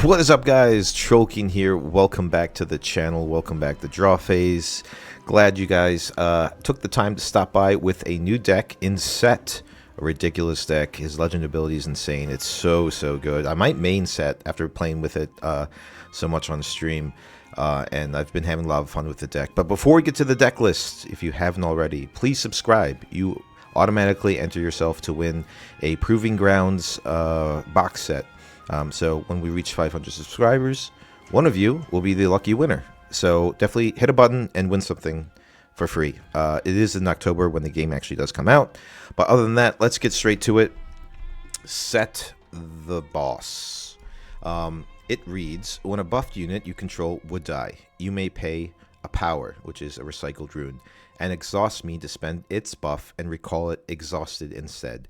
What is up, guys? Trollking here. Welcome back to the channel. Welcome back to Draw Phase. Glad you guys took the time to stop by with a new deck in Sett. A ridiculous deck. His legend ability is insane. It's so good. I might main Sett after playing with it so much on stream. And I've been having a lot of fun with the deck. But before we get to the deck list, if you haven't already, please subscribe. You automatically enter yourself to win a Proving Grounds box set. So when we reach 500 subscribers, one of you will be the lucky winner. So definitely hit a button and win something for free. It is in October when the game actually does come out. But other than that, let's get straight to it. Sett the Boss. It reads, when a buffed unit you control would die, you may pay a power, which is a recycled rune, and exhaust me to spend its buff and recall it exhausted instead.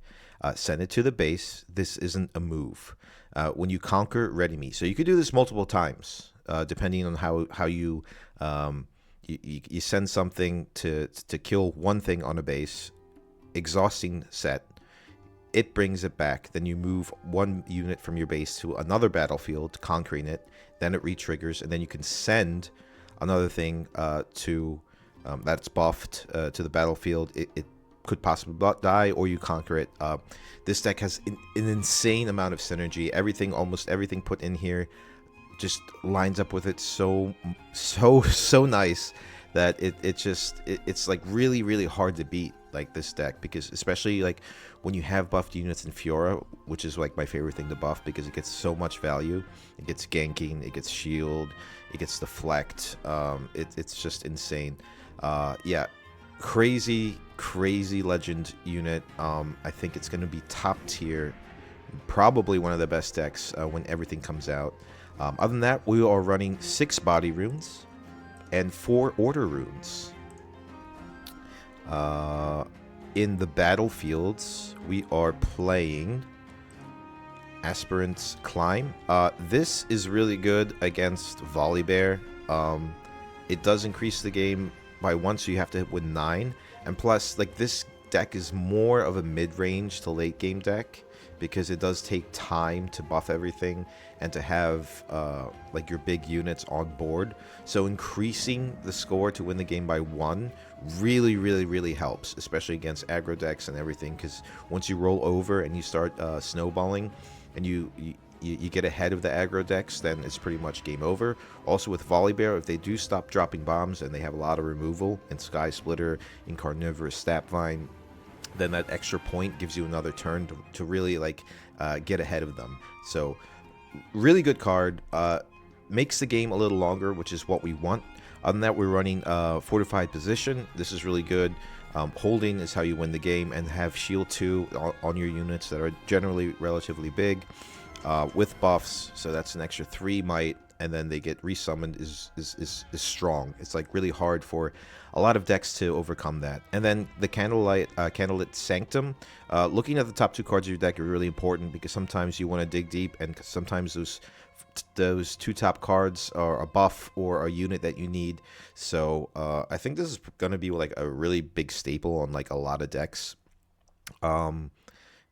Send it to the base. This isn't a move. When you conquer, ready me. So you could do this multiple times, depending on how you you send something to kill one thing on a base, exhausting Sett. It brings it back. Then you move one unit from your base to another battlefield, conquering it. Then it re-triggers, and then you can send another thing that's buffed to the battlefield. It could possibly die, or you conquer it. This deck has an insane amount of synergy. Almost everything put in here just lines up with it so nice that it's like really hard to beat, like, this deck, because especially like when you have buffed units in Fiora, which is like my favorite thing to buff because it gets so much value. It gets ganking, it gets shield, it gets deflect. It's just insane. Yeah, crazy legend unit. I think it's going to be top tier, probably one of the best decks when everything comes out. Other than that, we are running 6 body runes and 4 order runes. In the battlefields, we are playing Aspirant's Climb. This is really good against Volibear. It does increase the game by 1, so you have to win 9. And plus, like, this deck is more of a mid-range to late-game deck because it does take time to buff everything and to have like your big units on board. So increasing the score to win the game by 1 really helps, especially against aggro decks and everything, because once you roll over and you start snowballing and you get ahead of the aggro decks, then it's pretty much game over. Also with Volibear, if they do stop dropping bombs and they have a lot of removal in Sky Splitter, in Carnivorous Snapvine, then that extra point gives you another turn to really like get ahead of them. So really good card. Makes the game a little longer, which is what we want. Other than that, we're running Fortified Position. This is really good. Holding is how you win the game, and have Shield 2 on your units that are generally relatively big with buffs. So that's an extra 3 might, and then they get resummoned is strong. It's like really hard for a lot of decks to overcome that. And then the Candlelit Sanctum. Looking at the top 2 cards of your deck are really important, because sometimes you want to dig deep, and sometimes those 2 top cards are a buff or a unit that you need. So I think this is going to be like a really big staple on like a lot of decks that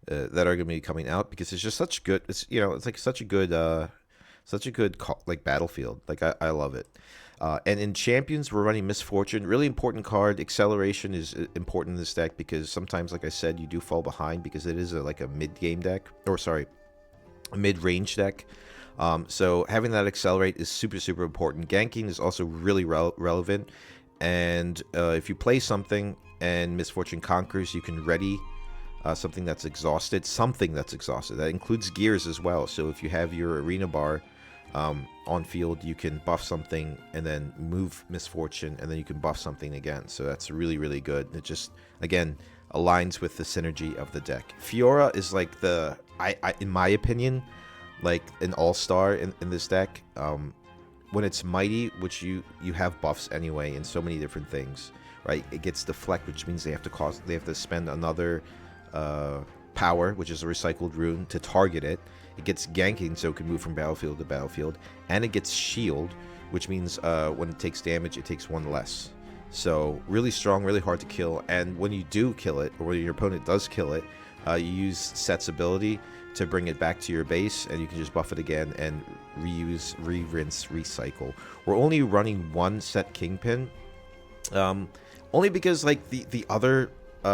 are going to be coming out, because it's just such good. It's like such a good like battlefield. Like I love it. And in champions, we're running Misfortune. Really important card. Acceleration is important in this deck because sometimes, like I said, you do fall behind because it is like a mid-game deck, or sorry, a mid-range deck. So having that accelerate is super important. Ganking is also really relevant. And if you play something and Misfortune conquers, you can ready something that's exhausted. That includes gears as well. So if you have your arena bar on field, you can buff something and then move Misfortune, and then you can buff something again. So that's really good. It just, again, aligns with the synergy of the deck. Fiora is like in my opinion, like an all-star in this deck. When it's mighty, which you have buffs anyway in so many different things, right? It gets deflect, which means they have to spend another power, which is a recycled rune, to target it. It gets ganking, so it can move from battlefield to battlefield, and it gets shield, which means when it takes damage, it takes 1 less. So really strong, really hard to kill. And when you do kill it, or when your opponent does kill it, you use Sett's ability to bring it back to your base, and you can just buff it again and reuse, re-rinse, recycle. We're only running one Sett Kingpin, only because like the other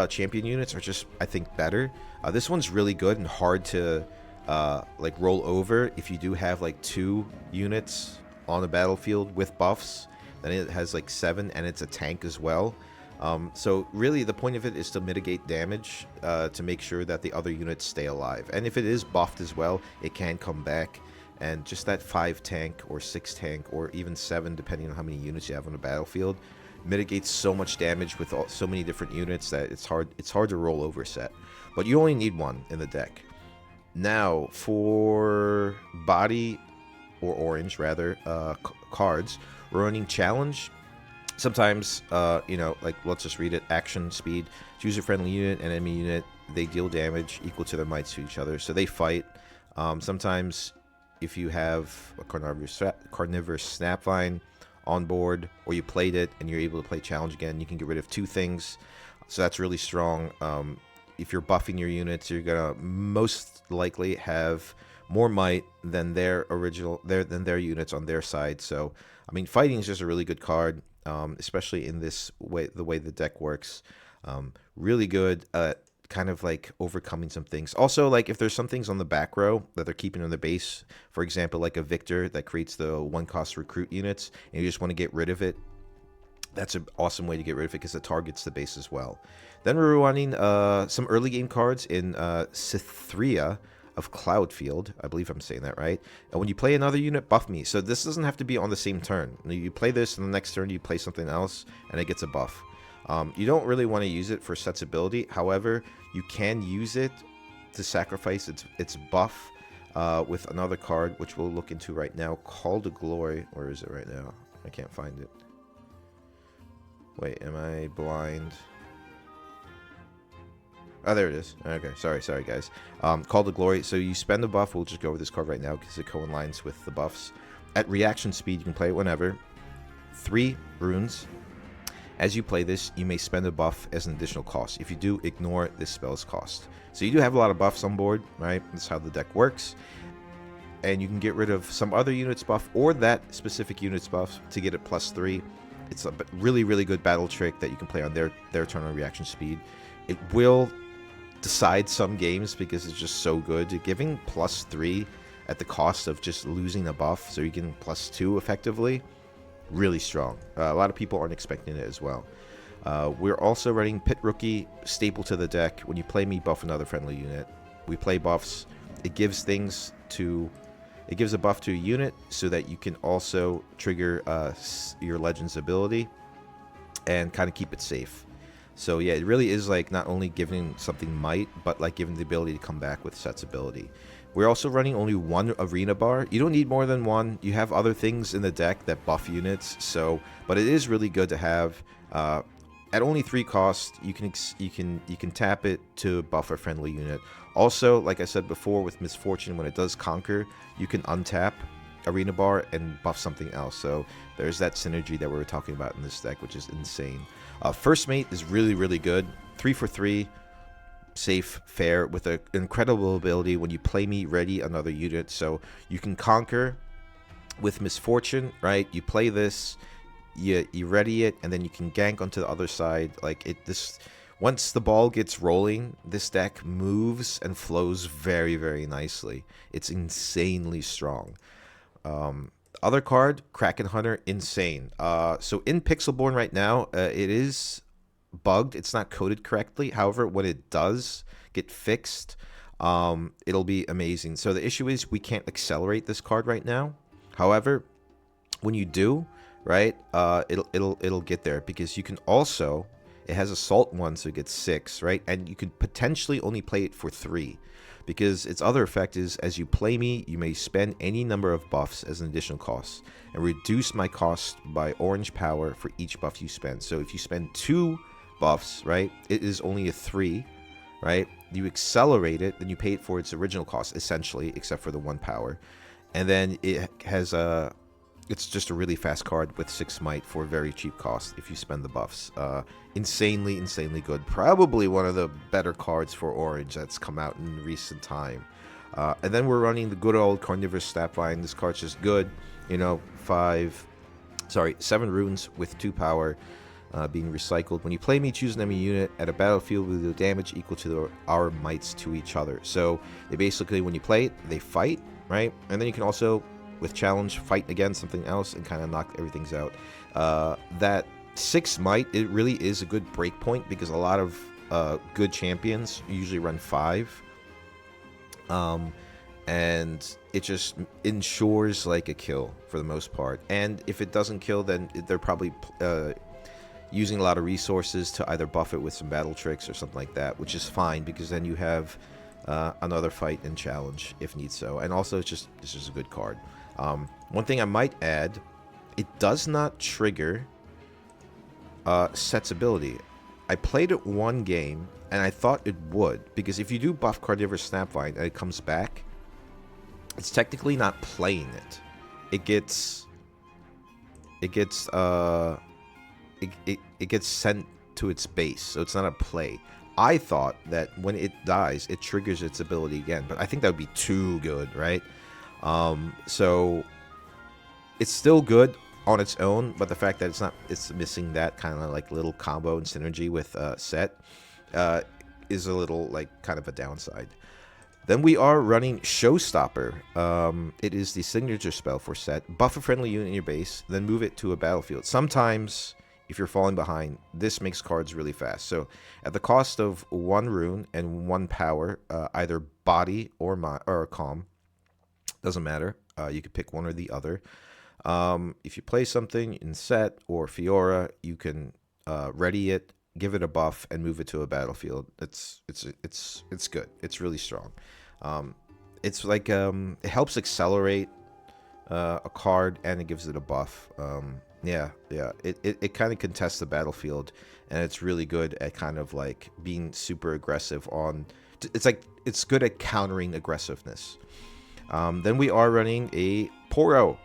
champion units are just, I think, better. This one's really good and hard to like roll over. If you do have like 2 units on the battlefield with buffs, then it has like 7, and it's a tank as well. So really the point of it is to mitigate damage, to make sure that the other units stay alive. And if it is buffed as well, it can come back. And just that 5 tank or 6 tank or even 7, depending on how many units you have on the battlefield, mitigates so much damage with so many different units that it's hard to roll over Sett. But you only need one in the deck. Now for body, or orange rather, cards, we're running challenge. Sometimes, you know, like, let's just read it. Action, speed. Choose a friendly unit and enemy unit. They deal damage equal to their mights to each other. So they fight. Sometimes, if you have a carnivorous snapvine on board, or you played it and you're able to play challenge again, you can get rid of 2 things. So that's really strong. If you're buffing your units, you're gonna most likely have more might than their units on their side. So, I mean, fighting is just a really good card. Especially in this way, the way the deck works. Really good at kind of like overcoming some things. Also, like, if there's some things on the back row that they're keeping on the base, for example, like a Victor that creates the 1-cost recruit units, and you just want to get rid of it, that's an awesome way to get rid of it because it targets the base as well. Then we're running some early game cards in Cytherea of Cloudfield. I believe I'm saying that right. And when you play another unit, buff me. So this doesn't have to be on the same turn. You play this, and the next turn you play something else, and it gets a buff. You don't really want to use it for Sett's ability. However, you can use it to sacrifice its buff with another card, which we'll look into right now, Call to Glory. Where is it right now? I can't find it. Wait, am I blind? Oh, there it is. Okay, sorry guys. Call to Glory. So you spend a buff. We'll just go over this card right now because it coincides with the buffs. At reaction speed, you can play it whenever. 3 runes. As you play this, you may spend a buff as an additional cost. If you do, ignore this spell's cost. So you do have a lot of buffs on board, right? That's how the deck works. And you can get rid of some other unit's buff or that specific unit's buff to get it +3. It's a really, really good battle trick that you can play on their turn on reaction speed. It will decide some games because it's just so good. Giving +3 at the cost of just losing a buff, so you can +2 effectively, really strong. A lot of people aren't expecting it as well. We're also running Pit Rookie, staple to the deck. When you play me, buff another friendly unit. We play buffs. It gives a buff to a unit so that you can also trigger your Legend's ability and kind of keep it safe. So yeah, it really is like not only giving something might, but like giving the ability to come back with Sett's ability. We're also running only 1 arena bar. You don't need more than 1. You have other things in the deck that buff units. So, but it is really good to have. At only 3 cost, you can tap it to buff a friendly unit. Also, like I said before, with Misfortune, when it does conquer, you can untap arena bar and buff something else. So there's that synergy that we were talking about in this deck, which is insane. First Mate is really, really good. 3 for 3, safe, fair, with an incredible ability. When you play me, ready another unit. So you can conquer with Misfortune, right? You play this, you ready it, and then you can gank onto the other side. Like once the ball gets rolling, this deck moves and flows very, very nicely. It's insanely strong. Other card, Kraken Hunter, insane. So in Pixelborn right now, it is bugged. It's not coded correctly. However, when it does get fixed, it'll be amazing. So the issue is we can't accelerate this card right now. However, when you do, right, it'll get there, because you can also, it has Assault 1, so it gets 6, right? And you could potentially only play it for 3. Because its other effect is, as you play me, you may spend any number of buffs as an additional cost, and reduce my cost by orange power for each buff you spend. So if you spend 2 buffs, right, it is only a 3, right? You accelerate it, then you pay it for its original cost, essentially, except for the 1 power. And then it has it's just a really fast card with 6 might for a very cheap cost if you spend the buffs. Insanely, insanely good. Probably one of the better cards for Orange that's come out in recent time. And then we're running the good old Carnivorous Snapvine. This card's just good. You know, 7 runes with 2 power being recycled. When you play me, choose an enemy unit at a battlefield with the damage equal to our mights to each other. So they basically, when you play it, they fight, right? And then you can also, with challenge, fight against something else and kind of knock everything out. That 6 might, it really is a good break point because a lot of good champions usually run 5. And it just ensures like a kill for the most part. And if it doesn't kill, then they're probably using a lot of resources to either buff it with some battle tricks or something like that, which is fine because then you have another fight and challenge if need so. And also, this is a good card. One thing I might add, it does not trigger Sett's ability. I played it one game and I thought it would, because if you do buff Carnivorous Snapvine and it comes back, it's technically not playing it. It gets sent to its base, so it's not a play. I thought that when it dies, it triggers its ability again, but I think that would be too good, right? So it's still good on its own, but the fact that it's missing that kind of like little combo and synergy with Sett is a little like kind of a downside. Then we are running Showstopper. It is the signature spell for Sett. Buff a friendly unit in your base, then move it to a battlefield. Sometimes, if you're falling behind, this makes cards really fast. So, at the cost of 1 rune and 1 power, either body or calm, doesn't matter. You could pick one or the other. If you play something in Sett or Fiora, you can ready it, give it a buff, and move it to a battlefield. It's good. It's really strong. It's like it helps accelerate a card, and it gives it a buff. It kind of contests the battlefield, and it's really good at kind of like being super aggressive on. It's good at countering aggressiveness. Then we are running a Poro,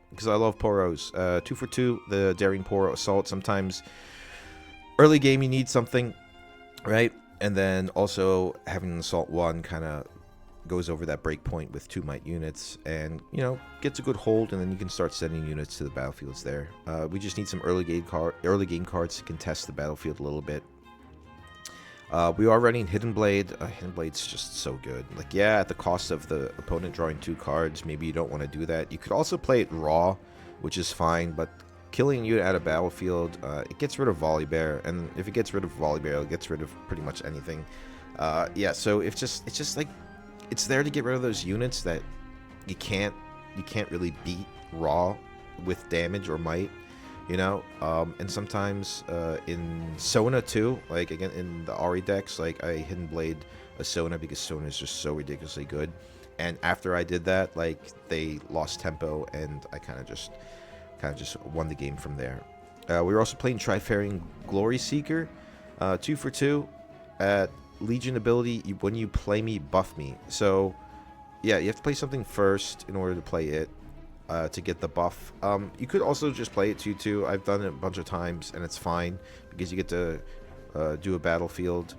because I love Poros. 2 for 2, the Daring Poro Assault. Sometimes early game you need something, right? And then also having an Assault 1 kind of goes over that break point with 2 might units, and gets a good hold, and then you can start sending units to the battlefields there. We just need some early game cards to contest the battlefield a little bit. We are running Hidden Blade. Hidden Blade's just so good. Like, yeah, at the cost of the opponent drawing 2 cards, maybe you don't want to do that. You could also play it raw, which is fine, but killing you at a battlefield, it gets rid of Volibear, and if it gets rid of Volibear, it gets rid of pretty much anything. So it's just like, it's there to get rid of those units that you can't really beat raw with damage or might. And sometimes in Sona too, like again in the Ari decks, like I Hidden Blade a Sona because Sona is just so ridiculously good. And after I did that, like they lost tempo, and I kind of just won the game from there. We were also playing Trifaring Glory Seeker, 2 for 2 at Legion ability. When you play me, buff me. So yeah, you have to play something first in order to play it. To get the buff. You could also just play it 2/2. I've done it a bunch of times, and it's fine because you get to do a battlefield,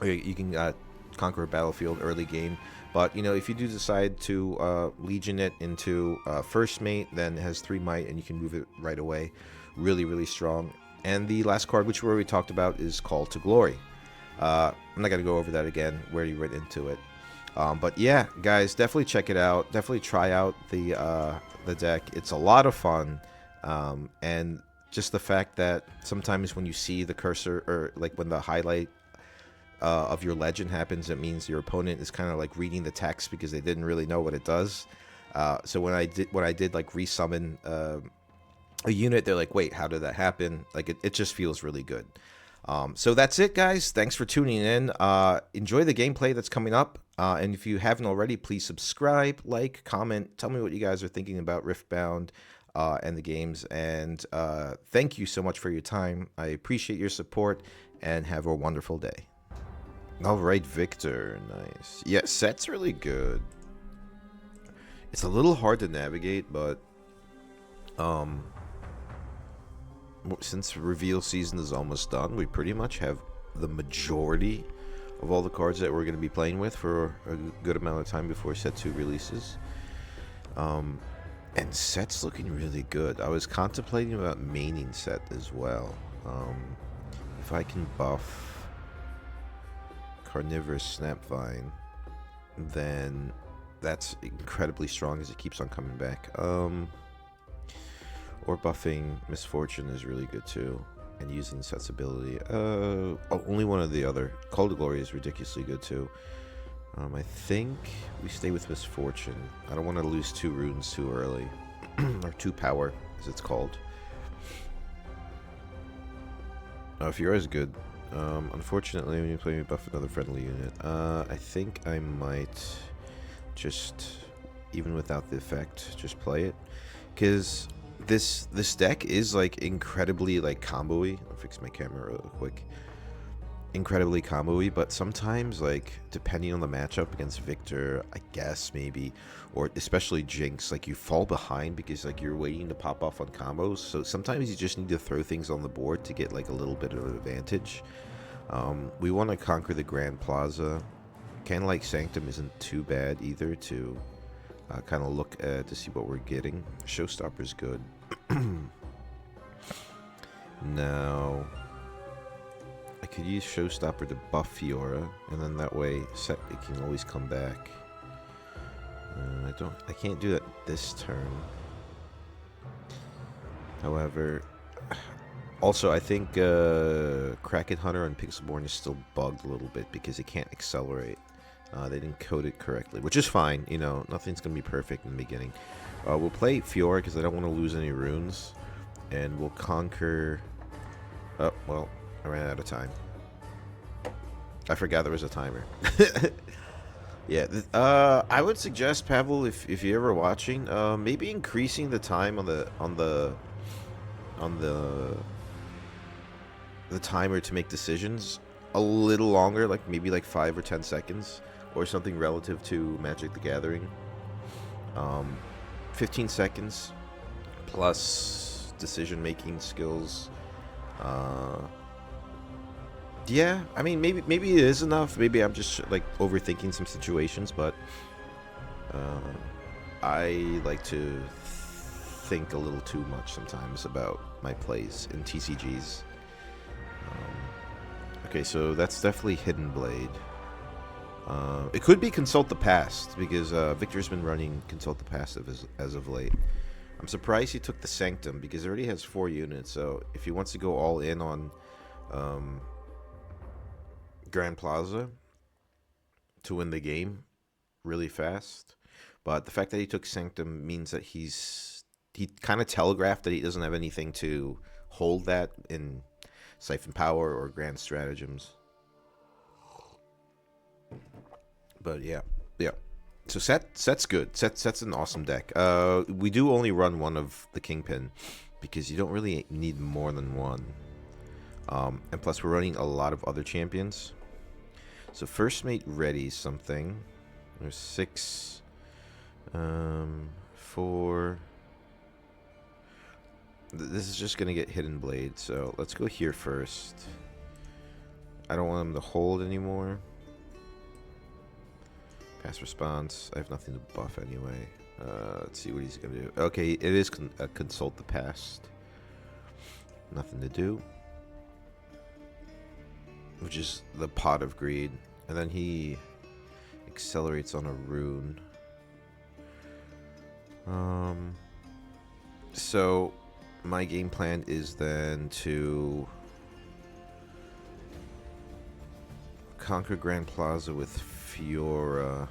or you can conquer a battlefield early game. But if you do decide to Legion it into first mate, then it has 3 might, and you can move it right away. Really, really strong. And the last card, which we already talked about, is Call to Glory. I'm not gonna go over that again. We already went into it. But yeah, guys, definitely check it out. Definitely try out the deck. It's a lot of fun, and just the fact that sometimes when you see the cursor, or like when the highlight of your legend happens, it means your opponent is kind of like reading the text because they didn't really know what it does. So when I did like resummon a unit, they're like, wait, how did that happen? Like it just feels really good. So that's it, guys. Thanks for tuning in. Enjoy the gameplay that's coming up. And if you haven't already, please subscribe, like, comment. Tell me what you guys are thinking about Riftbound and the games. And thank you so much for your time. I appreciate your support, and have a wonderful day. All right, Victor. Nice. Yeah, Sett's really good. It's a little hard to navigate, but Um, since reveal season is almost done, we pretty much have the majority of all the cards that we're going to be playing with for a good amount of time before Set 2 releases. And Sett's looking really good. I was contemplating about maining Sett as well. If I can buff Carnivorous Snapvine, then that's incredibly strong as it keeps on coming back. Or buffing Misfortune is really good too, and using Sett's ability. Only one or the other. Call to Glory is ridiculously good too. I think we stay with Misfortune. I don't want to lose 2 runes too early. Or 2 power, as it's called. Fiora is good. Unfortunately, when you play me buff another friendly unit, I think I might just, even without the effect, just play it. Because this deck is like incredibly like combo-y. I'll fix my camera real quick. Incredibly combo-y, but sometimes, like, depending on the matchup against Victor, I guess maybe, or especially Jinx, like, you fall behind because, like, you're waiting to pop off on combos. So sometimes you just need to throw things on the board to get, like, a little bit of an advantage. We want to conquer the Grand Plaza. Candlelight Sanctum isn't too bad either to kind of look at to see what we're getting. Showstopper's good. Now, I could use Showstopper to buff Fiora, and then that way Sett it can always come back. I can't do that this turn. However, also I think Kraken Hunter and Pixelborn is still bugged a little bit because it can't accelerate. They didn't code it correctly, which is fine. You know, nothing's gonna be perfect in the beginning. We'll play Fiora because I don't want to lose any runes, and we'll conquer. Oh well. I ran out of time. I forgot there was a timer. Yeah, I would suggest, Pavel, if you're ever watching, maybe increasing the time on the timer to make decisions a little longer, like maybe like 5 or 10 seconds, or something relative to Magic the Gathering. 15 seconds plus decision-making skills. Yeah, I mean, maybe it is enough. Maybe I'm just like overthinking some situations, but I like to think a little too much sometimes about my plays in TCGs. Okay, so that's definitely Hidden Blade. It could be Consult the Past, because Victor's been running Consult the Past as of late. I'm surprised he took the Sanctum, because he already has 4 units, so if he wants to go all in on Grand Plaza to win the game really fast. But the fact that he took Sanctum means that he kind of telegraphed that he doesn't have anything to hold that in Siphon Power or Grand Stratagems. But yeah. So Sett's good. Sett's an awesome deck. We do only run one of the Kingpin because you don't really need more than one. And plus we're running a lot of other champions. So First Mate ready something. There's 6, 4. This is just gonna get Hidden Blade, so let's go here first. I don't want him to hold anymore. Fast response. I have nothing to buff anyway. Let's see what he's gonna do. Okay, it is Consult the Past. Nothing to do. Which is the Pot of Greed. And then he accelerates on a rune. So my game plan is then to conquer Grand Plaza with Fiora.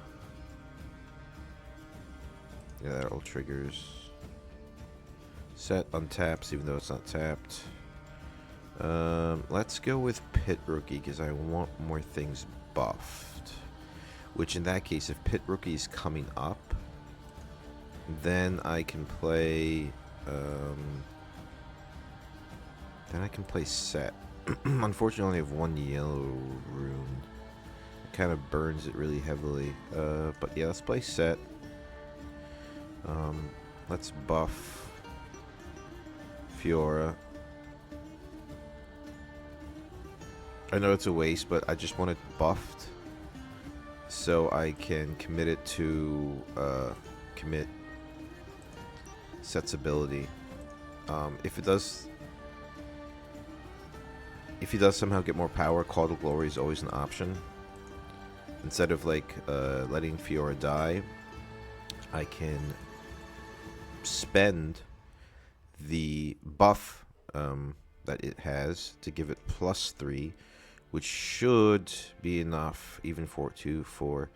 Yeah, that all triggers. Sett untaps even though it's not tapped. Let's go with Pit Rookie because I want more things buffed. Which in that case, if Pit Rookie is coming up, then I can play Sett. Unfortunately, I only have 1 yellow rune. It kind of burns it really heavily. But yeah, let's play Sett. Let's buff Fiora. I know it's a waste, but I just want it buffed so I can commit it to commit Sett's ability. If he does somehow get more power, Call to Glory is always an option. Instead of like letting Fiora die, I can spend the buff that it has to give it +3, which should be enough even for 2, 4,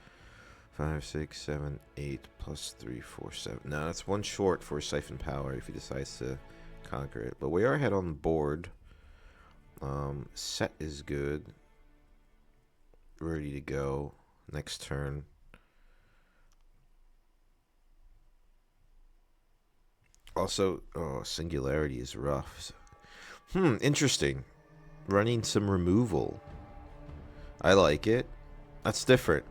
5, 6, 7, 8 +3, 4, 7. Now that's one short for Siphon Power if he decides to conquer it. But we are ahead on the board. Sett is good. Ready to go. Next turn. Also, Singularity is rough. Interesting. Running some removal. I like it. That's different.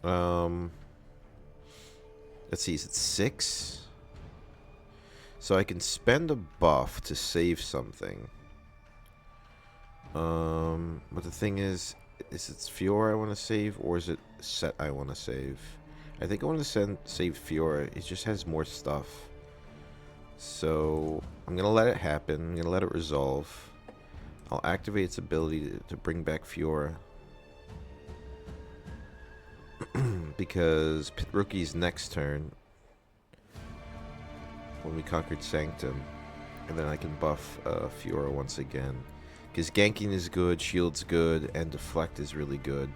Let's see, is it 6? So I can spend a buff to save something. But the thing is it Fiora I want to save, or is it Sett I want to save? I think I want to save Fiora. It just has more stuff. So I'm going to let it happen. I'm going to let it resolve. I'll activate its ability to bring back Fiora. Because Pit Rookie's next turn, when we conquered Sanctum, and then I can buff Fiora once again. Because ganking is good, shield's good, and deflect is really good.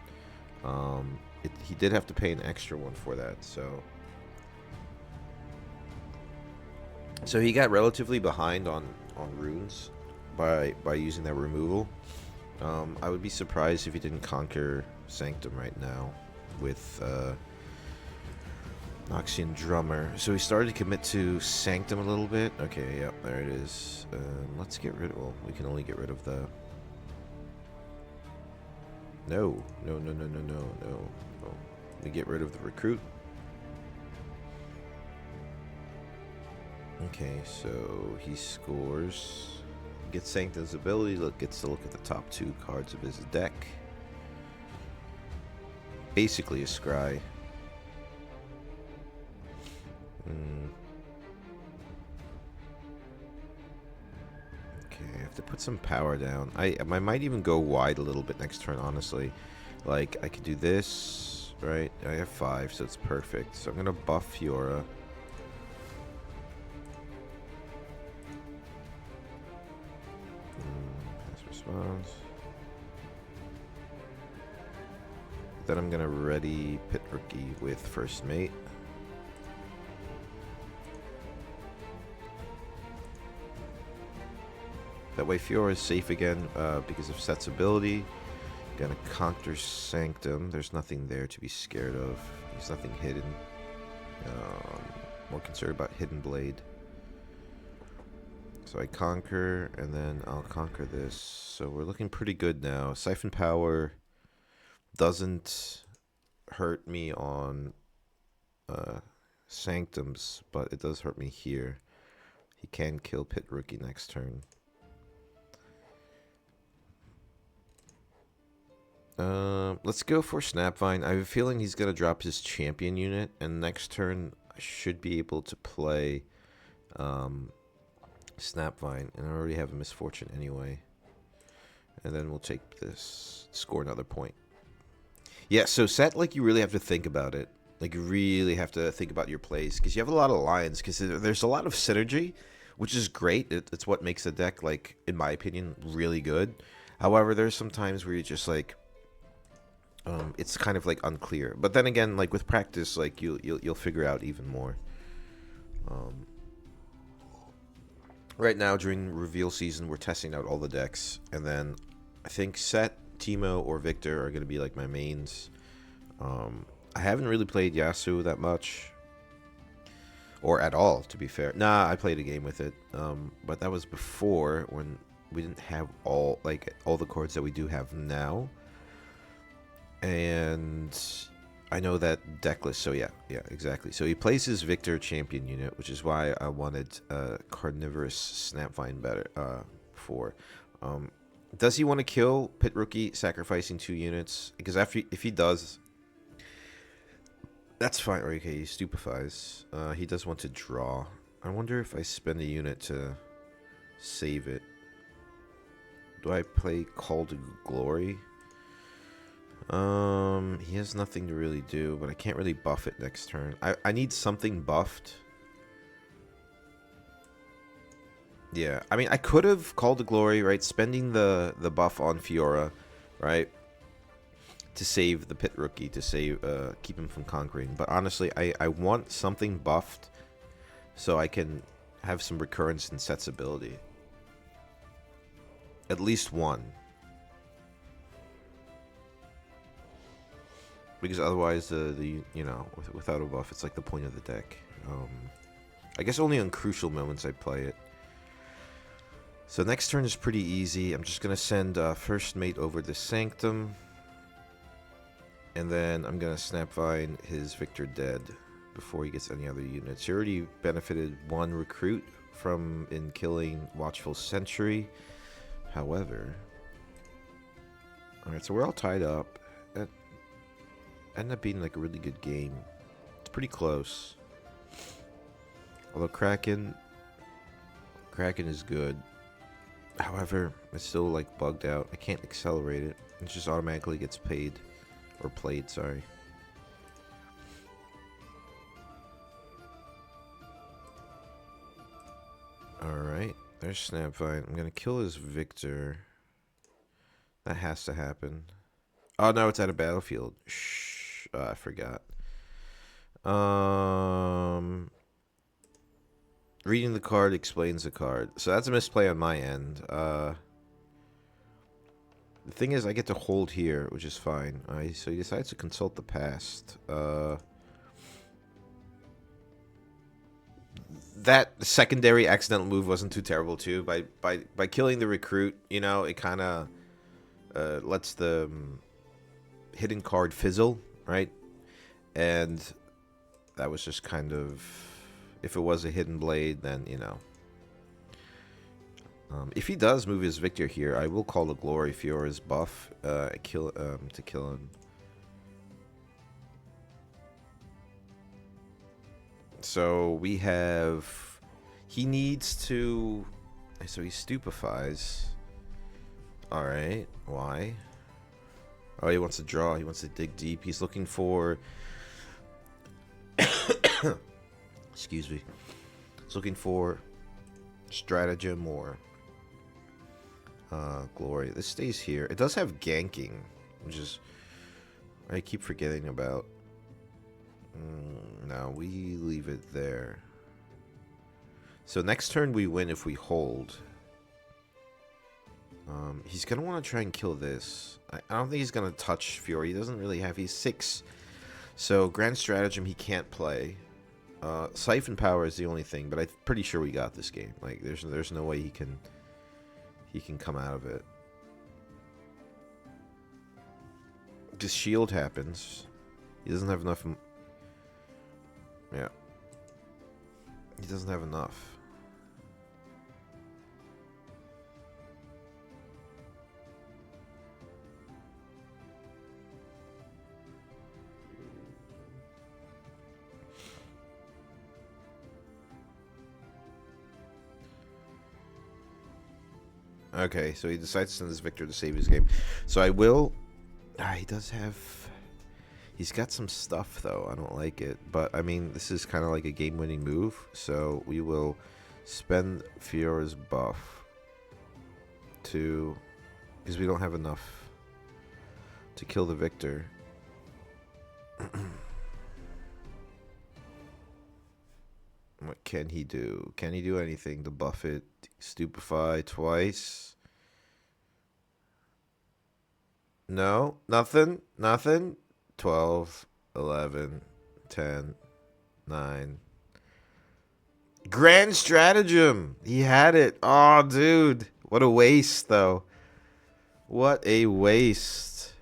He did have to pay an extra one for that, so he got relatively behind on runes by using that removal. I would be surprised if he didn't conquer Sanctum right now with Noxian Drummer. So he started to commit to Sanctum a little bit. Okay, yep, there it is. Let's get rid of... Well, we can only get rid of the... No. We get rid of the recruit. Okay, so he scores. Gets Sanctum's ability. Gets to look at the top 2 cards of his deck. Basically a scry. Okay, I have to put some power down. I might even go wide a little bit next turn, honestly. Like, I could do this, right? I have 5, so it's perfect. So I'm going to buff Fiora. Pass response. Then I'm going to ready Pit Rookie with First Mate. That way Fiora is safe again because of Sett's ability. Gonna counter Sanctum. There's nothing there to be scared of. There's nothing hidden. More concerned about Hidden Blade. So I conquer, and then I'll conquer this. So we're looking pretty good now. Siphon Power doesn't hurt me on Sanctums, but it does hurt me here. He can kill Pit Rookie next turn. Let's go for Snapvine. I have a feeling he's going to drop his champion unit, and next turn I should be able to play Snapvine, and I already have a Misfortune anyway. And then we'll take this, score another point. Yeah, so Sett, like, you really have to think about it. Like, you really have to think about your plays, because you have a lot of lines, because there's a lot of synergy, which is great. It's what makes the deck, like, in my opinion, really good. However, there's some times where you just, like, it's kind of like unclear, but then again, like with practice, like you'll figure out even more. Right now during reveal season, we're testing out all the decks, and then I think Sett, Teemo, or Victor are gonna be like my mains. I haven't really played Yasuo that much, or at all, to be fair. Nah, I played a game with it, but that was before when we didn't have all the cards that we do have now. And I know that deck list, so yeah, exactly. So he plays his Victor champion unit, which is why I wanted Carnivorous Snapvine better for. Um, does he want to kill Pit Rookie, sacrificing 2 units? Because if he does, that's fine. Or okay, he stupefies. He does want to draw. I wonder if I spend a unit to save it. Do I play Call to Glory? He has nothing to really do, but I can't really buff it next turn. I need something buffed. Yeah, I mean, I could have Called to Glory, right? Spending the buff on Fiora, right? To save the Pit Rookie, to save, keep him from conquering. But honestly, I want something buffed so I can have some recurrence in Sett's ability. At least one. Because otherwise, the you know, without a buff, it's like the point of the deck. I guess only on crucial moments I play it. So next turn is pretty easy. I'm just gonna send First Mate over to Sanctum, and then I'm gonna Snapvine his Victor dead before he gets any other units. He already benefited 1 recruit from in killing Watchful Sentry. However, all right, so we're all tied up. Ended up being like a really good game. It's pretty close. Although Kraken is good. However, it's still like bugged out. I can't accelerate it. It just automatically gets paid. Or played, sorry. Alright, there's Snapvine. I'm gonna kill his Victor. That has to happen. Oh no, it's at a battlefield. Shh. I forgot. Reading the card explains the card. So that's a misplay on my end. The thing is, I get to hold here, which is fine. So he decides to consult the past. That secondary accidental move wasn't too terrible too. By killing the recruit, you know, it kind of lets the hidden card fizzle, right? And that was just kind of, if it was a hidden blade, then you know. If he does move his Victor here, I will call the Glory Fiora's buff to kill him. So we have, he needs to, so he stupefies. All right, why? Oh, he wants to draw. He wants to dig deep. He's looking for, excuse me. He's looking for stratagem or glory. This stays here. It does have ganking, which is I keep forgetting about. No, we leave it there. So next turn we win if we hold. He's gonna want to try and kill this. I don't think he's gonna touch Fury. He doesn't really have. He's 6. So Grand Stratagem he can't play. Siphon Power is the only thing, but I'm pretty sure we got this game. Like there's no way he can come out of it. This shield happens. He doesn't have enough. Yeah. He doesn't have enough. Okay, so he decides to send this Victor to save his game. So I will. He does have. He's got some stuff though. I don't like it, but I mean, this is kind of like a game-winning move. So we will spend Fiora's buff to, because we don't have enough to kill the Victor. What can he do? Can he do anything to buff it? Stupefy twice? No, nothing. 12, 11, 10, 9. Grand Stratagem! He had it. Oh, dude. What a waste, though. What a waste.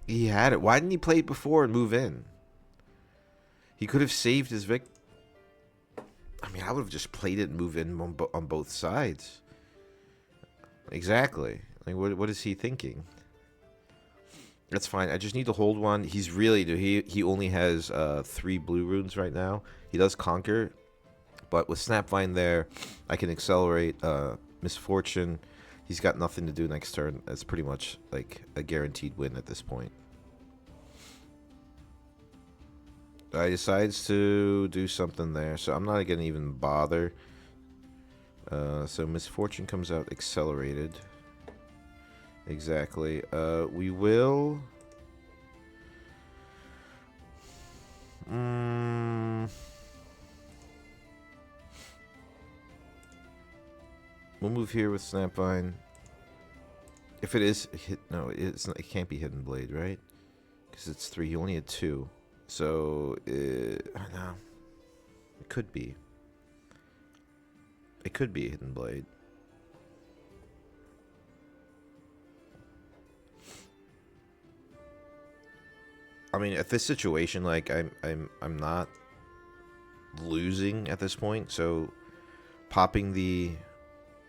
He had it. Why didn't he play it before and move in? He could have saved his Vic. I mean, I would have just played it and move in on both sides. Exactly. Like, what is he thinking? That's fine. I just need to hold one. He's really... He only has 3 blue runes right now. He does conquer. But with Snapvine there, I can accelerate Misfortune. He's got nothing to do next turn. That's pretty much like a guaranteed win at this point. I decides to do something there, so I'm not going to even bother. So Misfortune comes out accelerated. Exactly. We will... We'll move here with Snapvine. If it is hit, no, it's not, it can't be Hidden Blade, right? Because it's 3. He only had 2, so no, it could be. It could be Hidden Blade. I mean, at this situation, like I'm not losing at this point, so popping the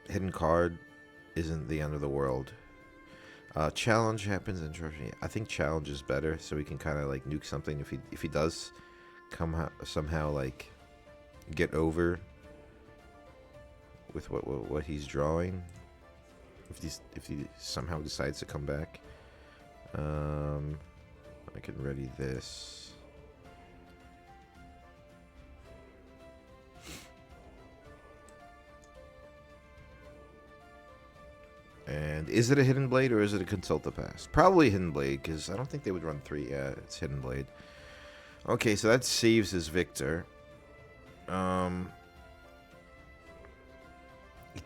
hidden card isn't the end of the world. Challenge happens in Trophy. I think challenge is better, so we can kind of like nuke something if he does somehow like get over with what he's drawing. If he somehow decides to come back, I can ready this. And is it a Hidden Blade or is it a Consult the Past? Probably Hidden Blade, because I don't think they would run 3. Yeah, it's Hidden Blade. Okay, so that saves his Victor. He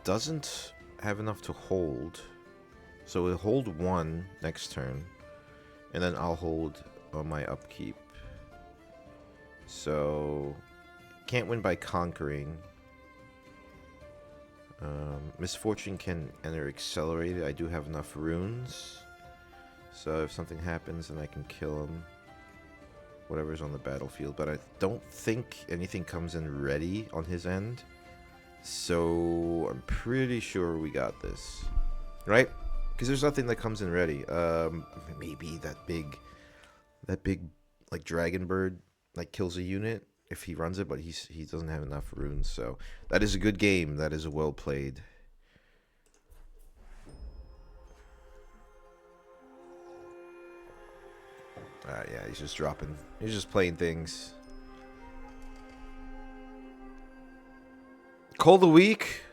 doesn't have enough to hold. So we'll hold 1 next turn. And then I'll hold on my upkeep. So, can't win by conquering. Misfortune can enter accelerated. I do have enough runes. So if something happens, then I can kill him. Whatever's on the battlefield. But I don't think anything comes in ready on his end. So I'm pretty sure we got this. Right? Because there's nothing that comes in ready. Maybe that big like dragon bird like kills a unit if he runs it, but he doesn't have enough runes. So that is a good game. That is a well played. Yeah, he's just dropping. He's just playing things. Call the week.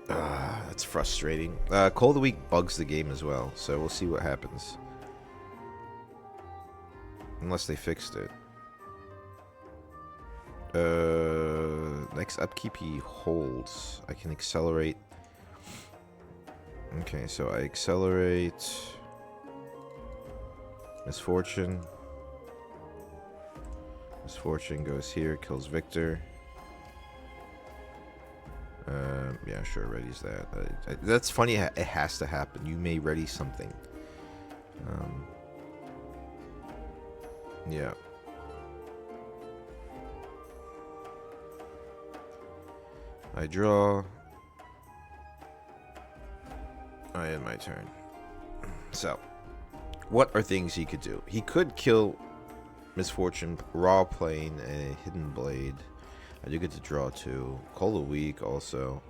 That's frustrating. Call the week bugs the game as well, so we'll see what happens. Unless they fixed it. Next upkeep he holds. I can accelerate. Okay, so I accelerate Misfortune. Misfortune goes here, kills Victor. Yeah, sure, readies that. That's funny, it has to happen. You may ready something. Yeah. I draw. I end my turn. So, what are things he could do? He could kill Misfortune, raw playing a Hidden Blade. I do get to draw 2. Call the week also.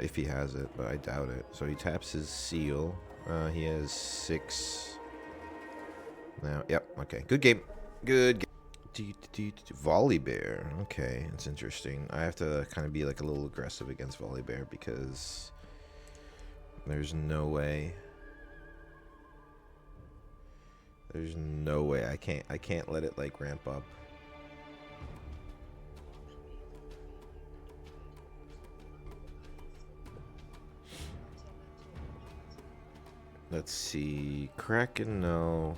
If he has it, but I doubt it. So he taps his seal. He has 6. Now, yep, okay. Good game. Good game. Volibear. Okay, that's interesting. I have to kind of be like a little aggressive against Volibear because there's no way. There's no way. I can't let it like ramp up. Let's see. Kraken, no.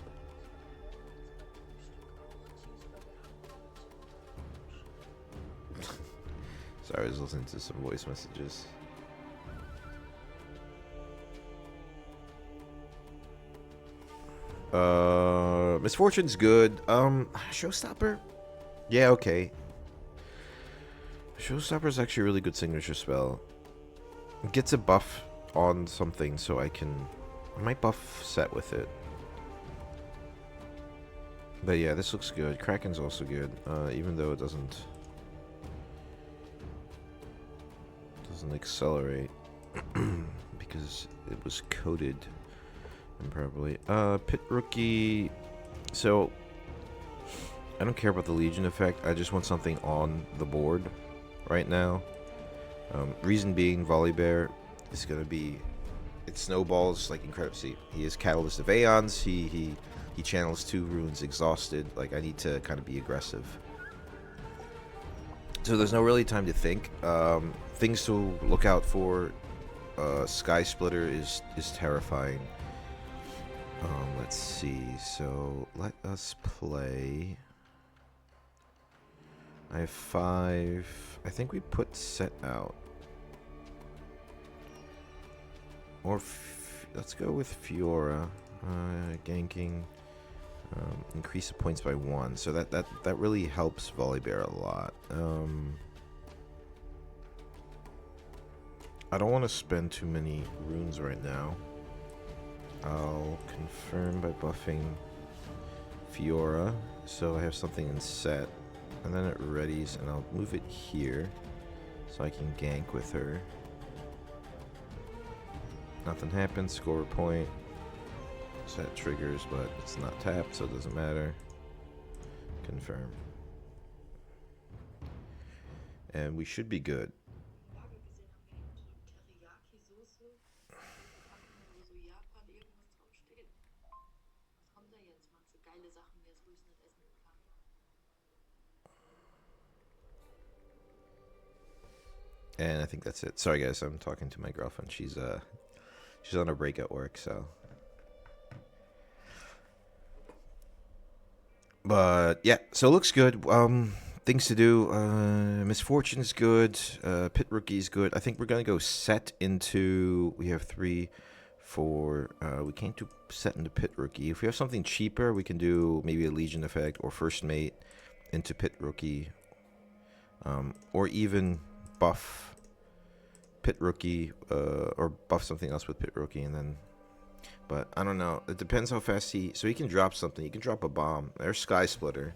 Sorry, I was listening to some voice messages. Misfortune's good. Showstopper? Yeah, okay. Showstopper's actually a really good signature spell. It gets a buff on something, so I might buff Sett with it. But yeah, this looks good. Kraken's also good, even though it doesn't accelerate because it was coded improperly. Pit Rookie. So I don't care about the Legion effect. I just want something on the board right now. Reason being, Volibear is gonna be, it snowballs like incredible. See, he is Catalyst of Aeons. He channels 2 runes exhausted. Like, I need to kind of be aggressive. So there's no really time to think. Things to look out for. Sky Splitter is terrifying. Let's see. So let us play. I have 5. I think we put Sett out. Or let's go with Fiora. Ganking. Increase the points by 1. So that really helps Volibear a lot. I don't want to spend too many runes right now. I'll confirm by buffing Fiora. So I have something in Sett. And then it readies, and I'll move it here so I can gank with her. Nothing happens, score a point. Sett triggers, but it's not tapped, so it doesn't matter. Confirm. And we should be good. And I think that's it. Sorry guys, I'm talking to my girlfriend. She's on a break at work, so. But yeah, so it looks good. Things to do. Misfortune's good. Pit Rookie's good. I think we're gonna go Sett into. We have 3, 4. We can't do Sett into Pit Rookie. If we have something cheaper, we can do maybe a Legion effect or First Mate into Pit Rookie. Or even buff Pit Rookie, or buff something else with Pit Rookie, and then. But I don't know. It depends how fast so he can drop something. He can drop a bomb. There's Sky Splitter,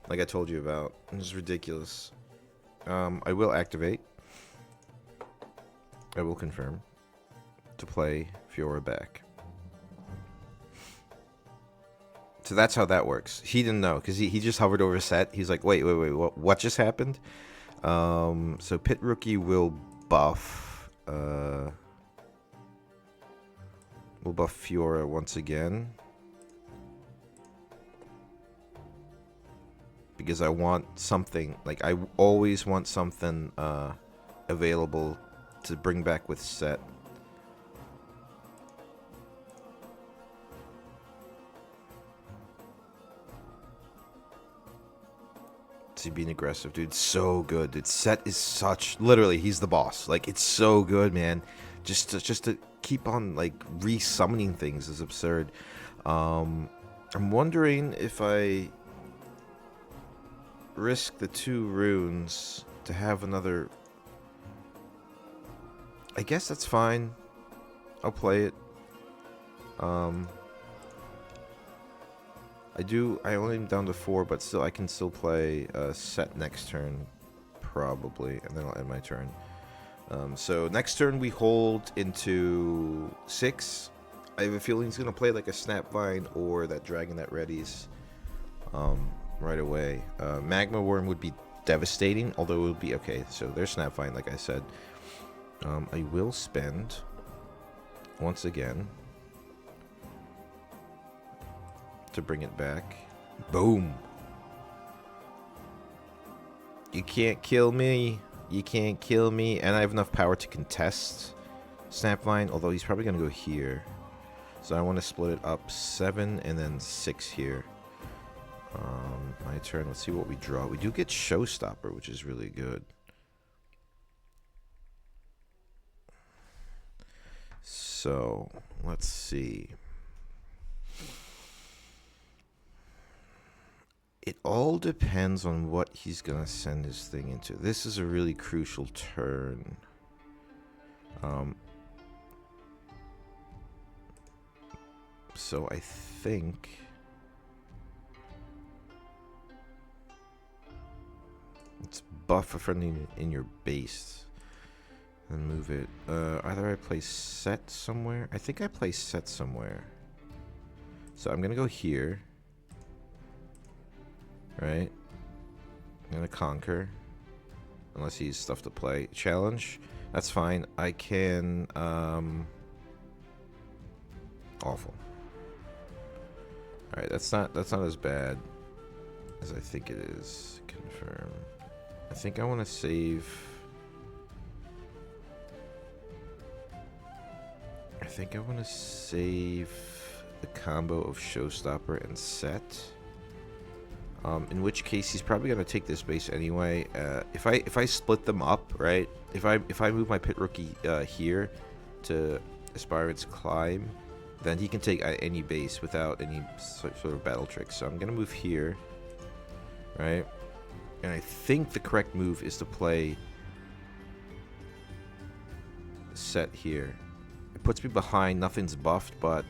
like I told you about. It's ridiculous. I will activate. I will confirm to play Fiora back. So that's how that works. He didn't know because he just hovered over Sett. He's like, wait, what just happened? So Pit Rookie will buff. We'll buff Fiora once again. Because I want something, like I always want something available to bring back with Sett. See, being aggressive, dude, so good. Dude, Sett is such, literally, he's the boss. Like, it's so good, man. Just to keep on like re-summoning things is absurd. I'm wondering if I risk the 2 runes to have another. I guess that's fine. I'll play it. I only am down to 4, but still I can still play Sett next turn probably, and then I'll end my turn. So next turn we hold into 6. I have a feeling he's going to play like a Snapvine or that dragon that readies right away. Magma Worm would be devastating, although it would be okay. So there's Snapvine, like I said. I will spend once again to bring it back. Boom. You can't kill me. You can't kill me. And I have enough power to contest Snapvine, although he's probably going to go here. So I want to split it up 7 and then 6 here. My turn. Let's see what we draw. We do get Showstopper, which is really good. So let's see. It all depends on what he's gonna send his thing into. This is a really crucial turn. So I think let's buff a friend in your base and move it. Either I place Sett somewhere. I think I place Sett somewhere. So I'm gonna go here. Right? I'm gonna conquer. Unless he's stuff to play. Challenge. That's fine. I can awful. Alright, that's not as bad as I think it is. Confirm. I think I wanna save. I think I wanna save the combo of Showstopper and Sett. In which case he's probably gonna take this base anyway. If I split them up, right? If I move my pit rookie here to Aspirant's Climb, then he can take any base without any sort of battle tricks. So I'm gonna move here, right? And I think the correct move is to play Sett here. It puts me behind. Nothing's buffed, but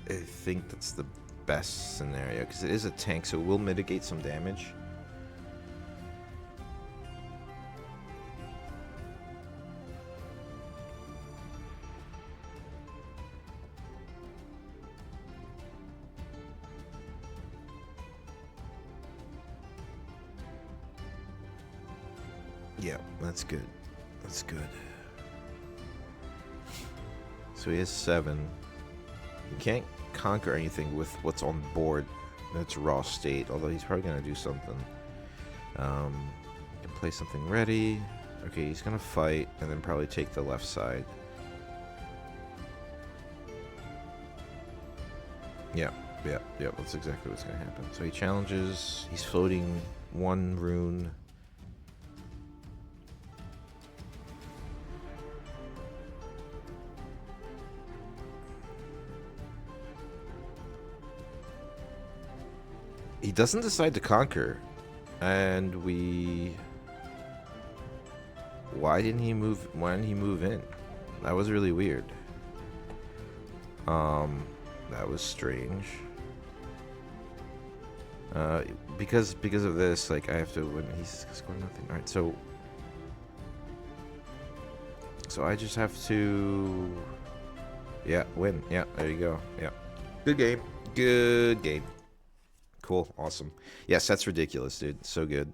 I think that's the best scenario because it is a tank, so it will mitigate some damage. Yeah, that's good. That's good. So he has 7. He can't conquer anything with what's on board. That's raw state, although he's probably gonna do something. Can play something ready. Okay, he's gonna fight and then probably take the left side. Yeah, that's exactly what's gonna happen. So he challenges, he's floating 1 rune. He doesn't decide to conquer, and we. Why didn't he move? Why didn't he move in? That was really weird. That was strange. Because of this, like I have to win. He's scoring nothing. All right, so I just have to. Yeah, win. Yeah, there you go. Yeah, good game. Good game. Cool, awesome. Yes, that's ridiculous, dude. So good.